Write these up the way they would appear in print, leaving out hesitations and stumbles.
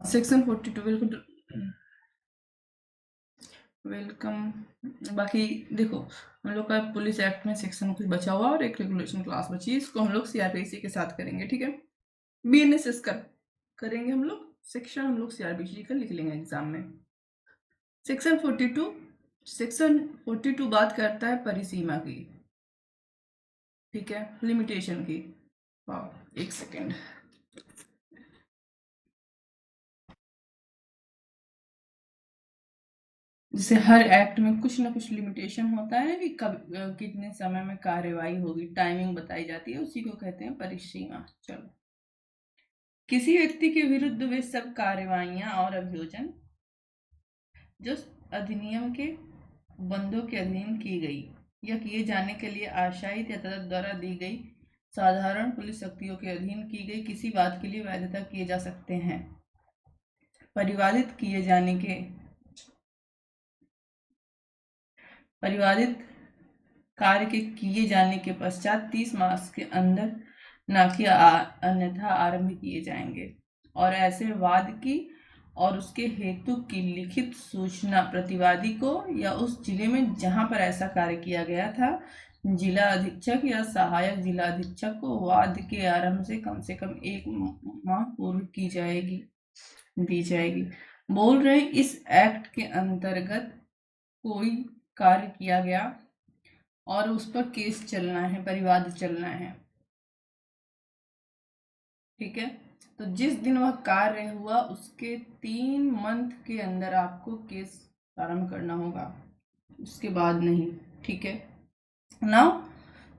Section 42 welcome. बाकी देखो, हम लोग का पुलिस एक्ट में सेक्शन कुछ बचा हुआ और एक रेगुलेशन क्लास बची, इसको हम लोग सीआरपीसी के साथ करेंगे, ठीक है। बीएनएसएस का करेंगे हम लोग, सेक्शन हम लोग सीआरपीसी का लिख लेंगे एग्जाम में। सेक्शन 42 बात करता है परिसीमा की, ठीक है, लिमिटेशन की। हाँ, एक सेकेंड। जैसे हर एक्ट में कुछ ना कुछ लिमिटेशन होता है कि कब कितने समय में कार्यवाही होगी, टाइमिंग बताई जाती है, उसी को कहते हैं परिसीमा। चलो, किसी व्यक्ति के विरुद्ध वे सब कार्यवाहियां और अभियोजन जो अधिनियम के बंदों के अधीन की गई या किए जाने के लिए आशायित या तदर्थ द्वारा दी गई साधारण पुलिस शक्तियों के अधीन की गई किसी बात के लिए वैधता किए जा सकते हैं। परिवादित कार्य के किए जाने के पश्चात 30 मास के अंदर न कि अन्यथा आरंभ किए जाएंगे, और ऐसे वाद की और उसके हेतु की लिखित सूचना प्रतिवादी को या उस जिले में जहां पर ऐसा कार्य किया गया था जिला अधीक्षक या सहायक जिला अधीक्षक को वाद के आरंभ से कम 1 माह पूर्व दी जाएगी। बोल रहे इस एक्ट के अंतर्गत कोई कार्य किया गया और उस पर केस चलना है, परिवाद चलना है, ठीक है। तो जिस दिन वह कार्य हुआ उसके 3 मंथ के अंदर आपको केस प्रारंभ करना होगा, उसके बाद नहीं, ठीक है ना।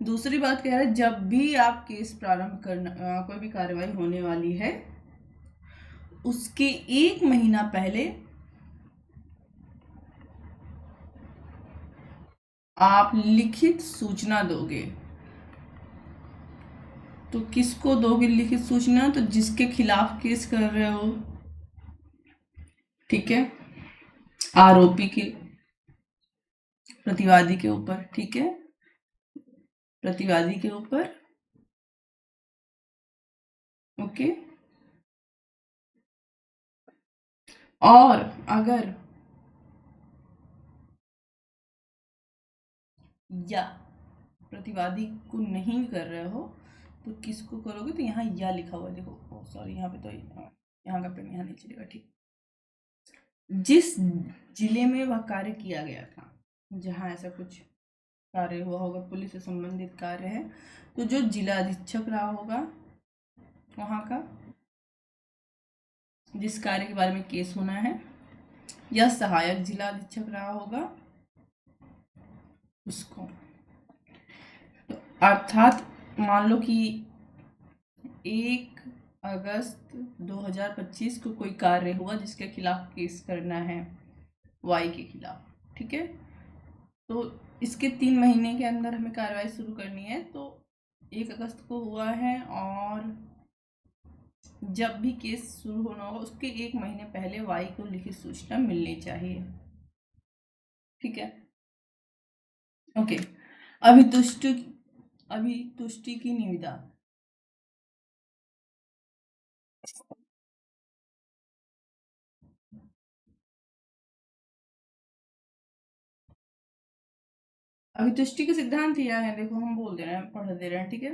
दूसरी बात क्या है, जब भी आप केस प्रारंभ करना, कोई भी कार्रवाई होने वाली है उसके 1 महीना पहले आप लिखित सूचना दोगे। तो किसको दोगे लिखित सूचना? तो जिसके खिलाफ केस कर रहे हो, ठीक है, आरोपी के, प्रतिवादी के ऊपर, ठीक है, प्रतिवादी के ऊपर, ओके। और अगर या प्रतिवादी को नहीं कर रहे हो तो किसको करोगे? तो यहाँ या लिखा हुआ देखो, सॉरी यहाँ पे तो यहाँ का पेन यहाँ नहीं चलेगा, ठीक। जिस जिले में वह कार्य किया गया था, जहाँ ऐसा कुछ कार्य हुआ होगा, पुलिस से संबंधित कार्य है, तो जो जिला अधीक्षक रहा होगा वहाँ का, जिस कार्य के बारे में केस होना है, या सहायक जिला अधीक्षक रहा होगा उसको। तो अर्थात मान लो कि 1 अगस्त 2025 को कोई कार्य हुआ जिसके खिलाफ केस करना है, वाई के खिलाफ, ठीक है। तो इसके 3 महीने के अंदर हमें कार्रवाई शुरू करनी है। तो 1 अगस्त को हुआ है और जब भी केस शुरू होना होगा उसके 1 महीने पहले वाई को लिखित सूचना मिलनी चाहिए, ठीक है, ओके। अभितुष्टि की निविदा। अभितुष्टि का सिद्धांत यह है, देखो हम बोल दे रहे हैं, पढ़ दे रहे हैं, ठीक है।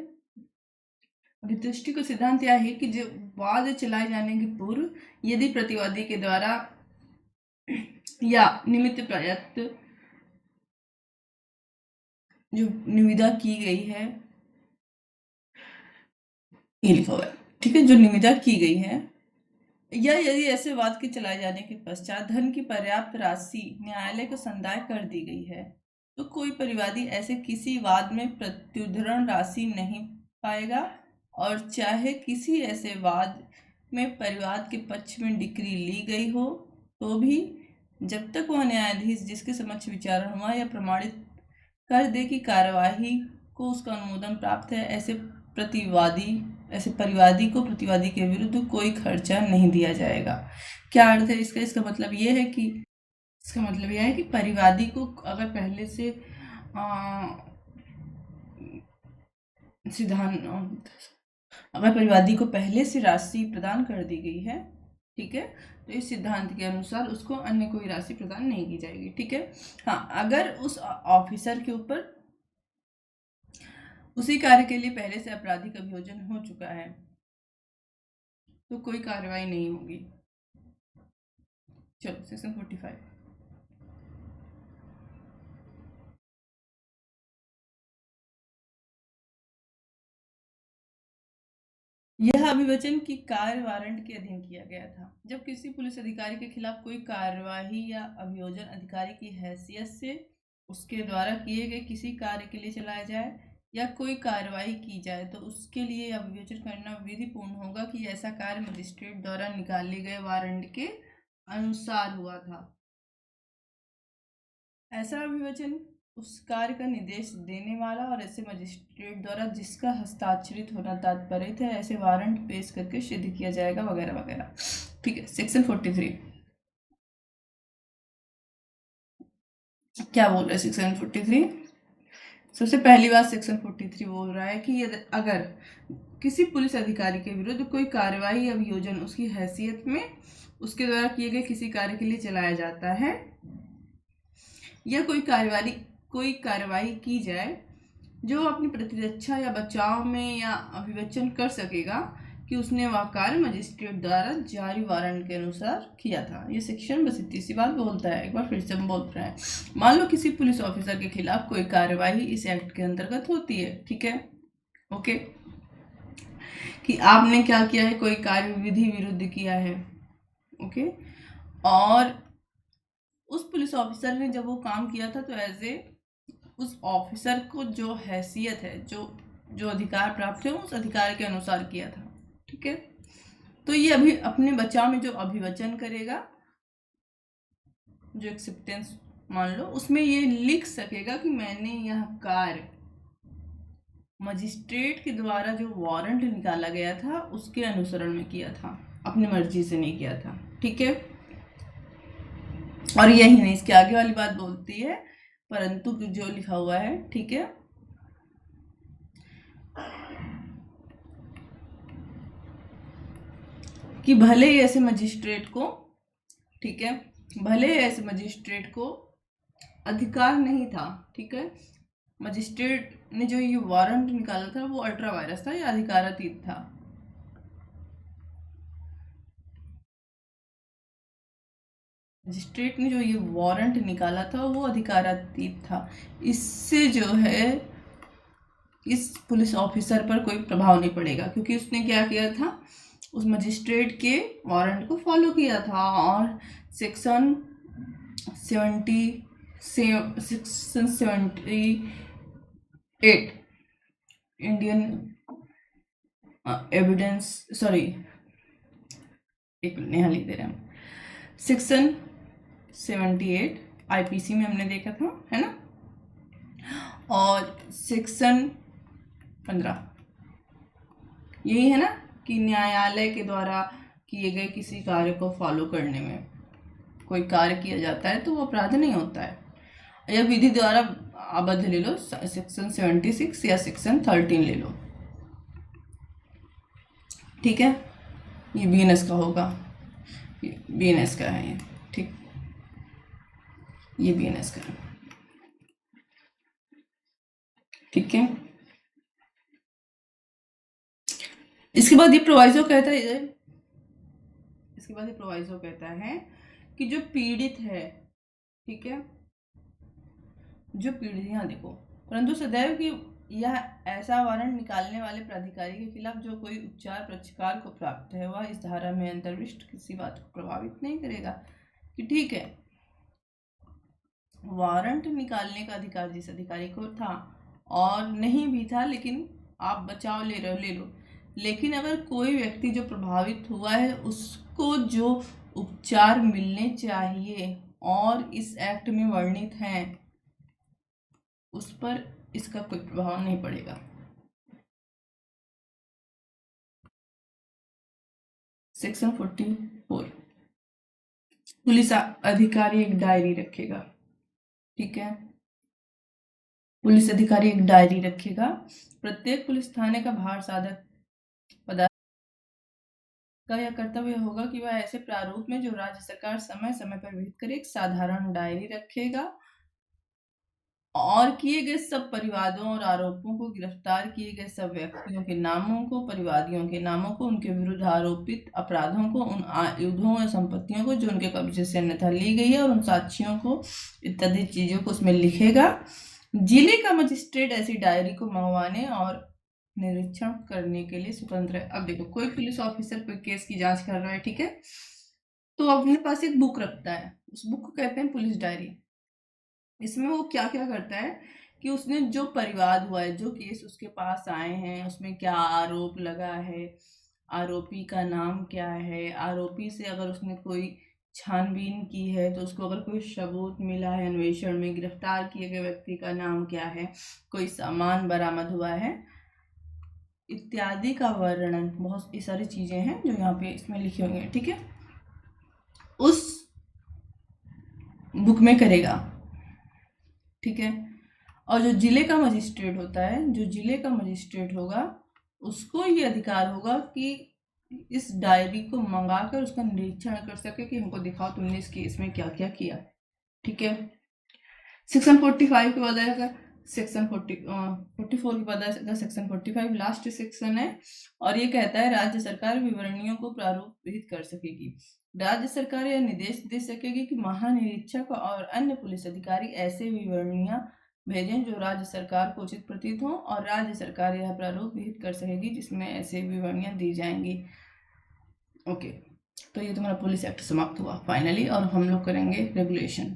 अभितुष्टि का सिद्धांत यह है कि जो वाद चलाए जाने के पूर्व यदि प्रतिवादी के द्वारा या निमित्त प्रयुक्त जो निविदा की गई है, ये लिखा हुआ है, ठीक है, जो निविदा की गई है, या यदि ऐसे वाद के चलाए जाने के पश्चात धन की पर्याप्त राशि न्यायालय को संदाय कर दी गई है तो कोई परिवादी ऐसे किसी वाद में प्रत्युद्धरण राशि नहीं पाएगा, और चाहे किसी ऐसे वाद में परिवाद के पक्ष में डिक्री ली गई हो तो भी जब तक वह न्यायाधीश जिसके समक्ष विचारण हुआ या प्रमाणित कर दे कि कार्यवाही को उसका अनुमोदन प्राप्त है, ऐसे परिवादी को प्रतिवादी के विरुद्ध कोई खर्चा नहीं दिया जाएगा। क्या अर्थ है इसका? इसका मतलब यह है कि परिवादी को अगर पहले से सिद्धांत अगर परिवादी को पहले से राशि प्रदान कर दी गई है ठीक है। तो इस सिद्धांत के अनुसार उसको अन्य कोई राशि प्रदान नहीं की जाएगी। ठीक है। हाँ, अगर उस ऑफिसर के ऊपर उसी कार्य के लिए पहले से आपराधिक अभियोजन हो चुका है तो कोई कार्रवाई नहीं होगी। चलो सेक्शन 45। यह अभिवचन की कार्य वारंट के अधीन किया गया था। जब किसी पुलिस अधिकारी के खिलाफ कोई कार्यवाही या अभियोजन अधिकारी की हैसियत से उसके द्वारा किए गए किसी कार्य के लिए चलाया जाए या कोई कार्यवाही की जाए तो उसके लिए अभियोजन करना विधिपूर्ण होगा कि ऐसा कार्य मजिस्ट्रेट द्वारा निकाले गए वारंट के अनुसार हुआ था। ऐसा अभिवचन उस कार्य का निर्देश देने वाला और ऐसे मजिस्ट्रेट द्वारा जिसका हस्ताक्षरित होना तात्पर्य है ऐसे वारंट पेश करके सिद्ध किया जाएगा वगैरह वगैरह। ठीक है। सेक्शन 43 क्या बोल रहा है? सेक्शन 43 सबसे पहली बात सेक्शन 43 बोल रहा है कि यदि अगर किसी पुलिस अधिकारी के विरुद्ध कोई कार्यवाही या अभियोजन उसकी हैसियत में उसके द्वारा किए गए किसी कार्य के लिए चलाया जाता है या कोई कार्यवाही की जाए जो अपनी प्रतिरक्षा या बचाव में या अभिवचन कर सकेगा कि उसने वह कार्य मजिस्ट्रेट द्वारा जारी वारंट के अनुसार किया था। ये सेक्शन बस इतनी सी बात बोलता है। एक बार फिर से हम बोल रहे हैं। मान लो किसी पुलिस ऑफिसर के खिलाफ कोई कार्यवाही इस एक्ट के अंतर्गत होती है। ठीक है। ओके। कि आपने क्या किया है, कोई कार्य विधि विरुद्ध किया है। ओके। और उस पुलिस ऑफिसर ने जब वो काम किया था तो ऐसे उस ऑफिसर को जो हैसियत है, जो अधिकार प्राप्त है उस अधिकार के अनुसार किया था। ठीक है। तो ये अभी अपने बचाव में जो अभिवचन करेगा, जो एक्सेप्टेंस मान लो, उसमें ये लिख सकेगा कि मैंने यह कार्य मजिस्ट्रेट के द्वारा जो वारंट निकाला गया था उसके अनुसरण में किया था, अपनी मर्जी से नहीं किया था। ठीक है। और यही नहीं, इसके आगे वाली बात बोलती है परंतु जो लिखा हुआ है। ठीक है। कि भले ही ऐसे मजिस्ट्रेट को, ठीक है, भले ही ऐसे मजिस्ट्रेट को अधिकार नहीं था। ठीक है। मजिस्ट्रेट ने जो ये वारंट निकाला था वो अल्ट्रा वायरस था या अधिकारातीत था। मजिस्ट्रेट ने जो ये वारंट निकाला था वो अधिकारातीत था। इससे जो है इस पुलिस ऑफिसर पर कोई प्रभाव नहीं पड़ेगा क्योंकि उसने क्या किया था, उस मजिस्ट्रेट के वारंट को फॉलो किया था। और सेक्शन 78 इंडियन एविडेंस, सॉरी एक मिनट यहाँ लिख दे रहे हैं। सेक्शन 78 आईपीसी में हमने देखा था, है ना। और सेक्शन 15 यही है ना कि न्यायालय के द्वारा किए गए किसी कार्य को फॉलो करने में कोई कार्य किया जाता है तो वो अपराध नहीं होता है। या विधि द्वारा आबद्ध ले लो, सेक्शन 76 या सेक्शन 13 ले लो। ठीक है। ये बीएनएस का होगा, बीएनएस का है ये। ठीक, ये बीएनएस का है। ठीक है। इसके बाद ये प्रोवाइजो कहता है, इसके बाद ये प्रोवाइजो कहता है कि जो पीड़ित है, ठीक है, जो पीड़ित, यहाँ देखो, परंतु सदैव कि यह ऐसा वारंट निकालने वाले प्राधिकारी के खिलाफ जो कोई उपचार पक्षकार को प्राप्त है वह इस धारा में अंतर्विष्ट किसी बात को प्रभावित नहीं करेगा। कि ठीक है, वारंट निकालने का अधिकार जिस अधिकारी को था और नहीं भी था, लेकिन आप बचाव ले रहे हो, ले लो, लेकिन अगर कोई व्यक्ति जो प्रभावित हुआ है उसको जो उपचार मिलने चाहिए और इस एक्ट में वर्णित हैं उस पर इसका कोई प्रभाव नहीं पड़ेगा। सेक्शन 44 पुलिस अधिकारी एक डायरी रखेगा। ठीक है। पुलिस अधिकारी एक डायरी रखेगा। प्रत्येक पुलिस थाने का भार साधक का यह कर्तव्य होगा कि वह ऐसे प्रारूप में जो राज्य सरकार समय समय पर विहित करे एक साधारण डायरी रखेगा और किए गए सब परिवादों और आरोपों को, गिरफ्तार किए गए सब व्यक्तियों के नामों को, परिवादियों के नामों को, उनके विरुद्ध आरोपित अपराधों को, उन आयुधों या संपत्तियों को जो उनके कब्जे से अन्यथा ली गई है और उन साक्ष्यों को इत्यादि चीजों को उसमें लिखेगा। जिले का मजिस्ट्रेट ऐसी डायरी को मंगवाने और निरीक्षण करने के लिए स्वतंत्र है। अब देखो, कोई पुलिस ऑफिसर कोई केस की जांच कर रहा है, ठीक है, तो अपने पास एक बुक रखता है, उस बुक को कहते हैं पुलिस डायरी। इसमें वो क्या क्या करता है कि उसने जो परिवाद हुआ है, जो केस उसके पास आए हैं, उसमें क्या आरोप लगा है, आरोपी का नाम क्या है, आरोपी से अगर उसने कोई छानबीन की है तो उसको अगर कोई सबूत मिला है अन्वेषण में, गिरफ्तार किए गए व्यक्ति का नाम क्या है, कोई सामान बरामद हुआ है इत्यादि का वर्णन, बहुत सारी चीजें हैं जो यहाँ पे इसमें लिखी हुई हैं, ठीक है, उस बुक में करेगा, ठीक है। और जो जिले का मजिस्ट्रेट होता है, जो जिले का मजिस्ट्रेट होगा उसको ये अधिकार होगा कि इस डायरी को मंगाकर उसका निरीक्षण कर सके कि हमको दिखाओ तुमने इस केस में क्या क्या किया, ठीक है। सेक्शन 45 के बाद आएगा सेक्शन 44 के बाद आएगा सेक्शन 45, लास्ट सेक्शन है, और ये कहता है राज्य सरकार विवरणियों को प्रारूप विहित कर सकेगी। राज्य सरकार यह निर्देश दे सकेगी कि महानिरीक्षक और अन्य पुलिस अधिकारी ऐसे विवरणियां भेजें जो राज्य सरकार को उचित प्रतीत हो, और राज्य सरकार यह प्रारूप विहित कर सकेगी जिसमें ऐसे विवरणियां दी जाएंगी। ओके, तो ये तुम्हारा पुलिस एक्ट समाप्त हुआ फाइनली, और हम लोग करेंगे रेगुलेशन।